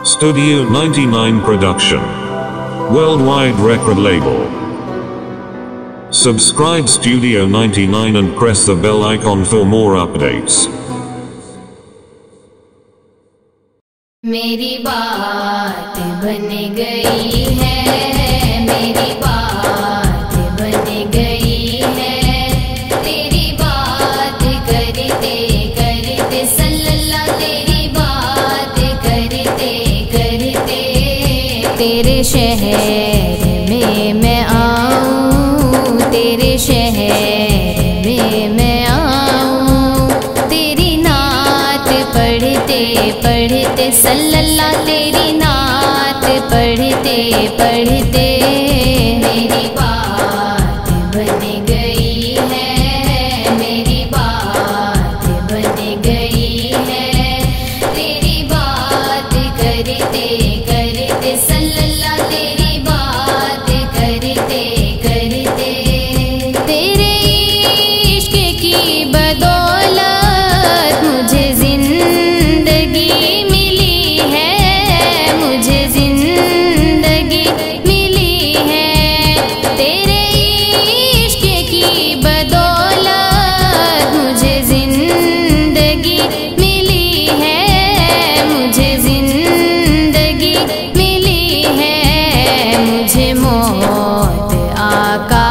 Studio 99 Production. Worldwide record label. Subscribe Studio 99 and press the bell icon for more updates. मेरी बात बन गई है, मेरी बात बन गई है, तेरी बात करते करते सल्लल्लाह, तेरी बात करते करते तेरे शहर में मैं आऊँ, तेरे शहर में मैं आऊँ, तेरी नात पढ़ते पढ़ते सल्लल्लाह, तेरी नात पढ़ते पढ़ते मेरी बात बन गई है, मेरी बात बन गई है, तेरी बात करते करते सल्लल्लाह, तेरी बात करते करते तेरे इश्क की बदौलत मुझे जिंदगी मिली है, मुझे जिंदगी मिली है, तेरे इश्क की बदौलत मुझे जिंदगी मिली है, मुझे जिंदगी मिली है, मुझे मौत आका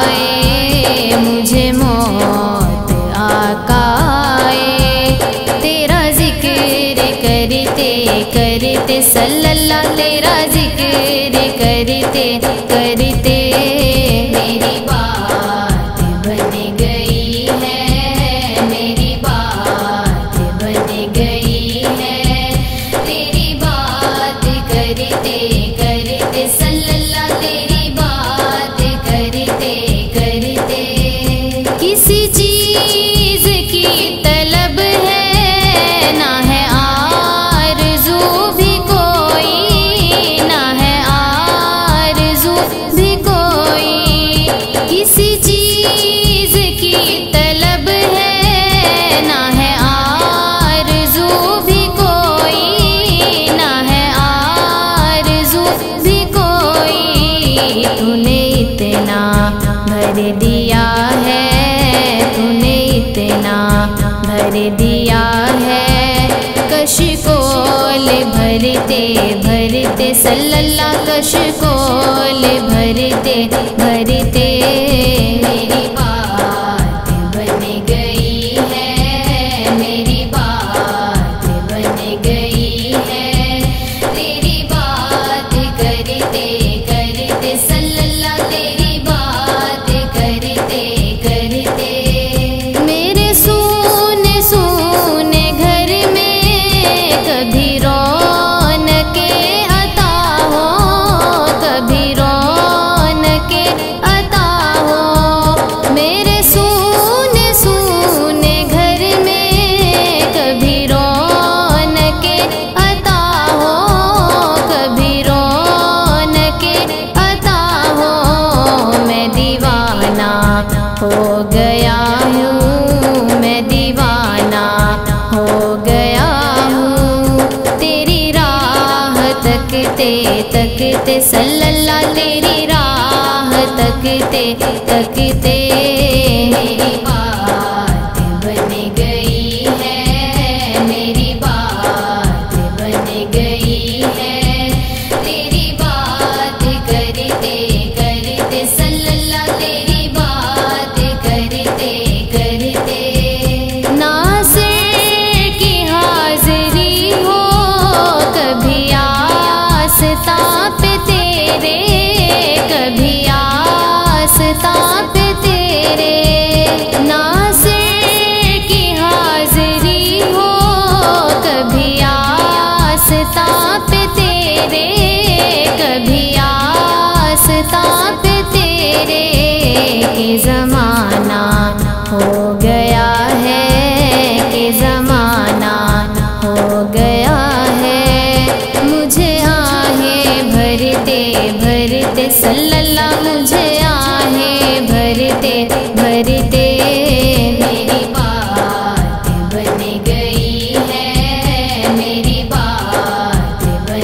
आए, मुझे मौत आका आए, तेरा जिक्र करते करते सल्लल्लाह, तेरा जिक्र करते करते मेरी बात बन गई है, मेरी बात बन गई है, तेरी बात करते करते सल्लल्लाह, तेरी बात करते करते किसी चीज की तलब है ना है आरज़ू भी कोई, ना है आरज़ू भी कोई, किसी चीज की तलब है ना है आरज़ू भी कोई, ना है आरज़ू भी कोई, तूने इतना भर दिया है, तूने इतना भर दिया है, कशकोल भरते भरते सल्लल्लाह, कशकोल भरते भरते मेरी बात बन गई है, मेरी बात बन गई है, तेरी बात करते करते सल्लल्लाह, तेरी बात करते करते मेरे सूने सूने घर में कभी रौनके अता हो, कभी रौनके अता हो, मेरे सूने सूने घर में कभी रौनके अता हो, कभी रौनके अता हो, मैं दीवाना हो गया हूँ, मैं दीवाना हो गया हूँ, तेरी राह तकते तकते सल्लल्लाह, तेरी राह तकते तकते मेरी बात बन गई है, मेरी बात बन गई है, तेरी बात करते करते सल्लल्लाह, तेरी बात करते करते नासिर की हाज़िरी हो कभी आस्था पे तेरे, कभी आस्था पे तेरे, नासिर की हाज़िरी हो कभी आस्था पे तेरे, कभी आस्था पे तेरे, कि ज़माना हो गया है, कि ज़माना हो गया है, मुझे आहें भरते भरते सल्लल्लाह, मुझे आहें भरते भरते मेरी बात बन गई है, मेरी बात बन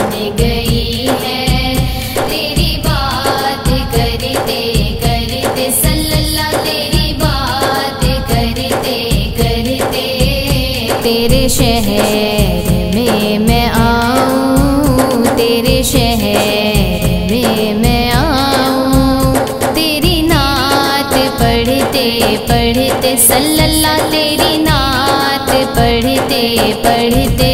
तेरे शहर में मैं आऊँ, तेरे शहर में मैं आऊँ। तेरी नात पढ़ते पढ़ते सल्लल्लाह, तेरी नात पढ़ते पढ़ते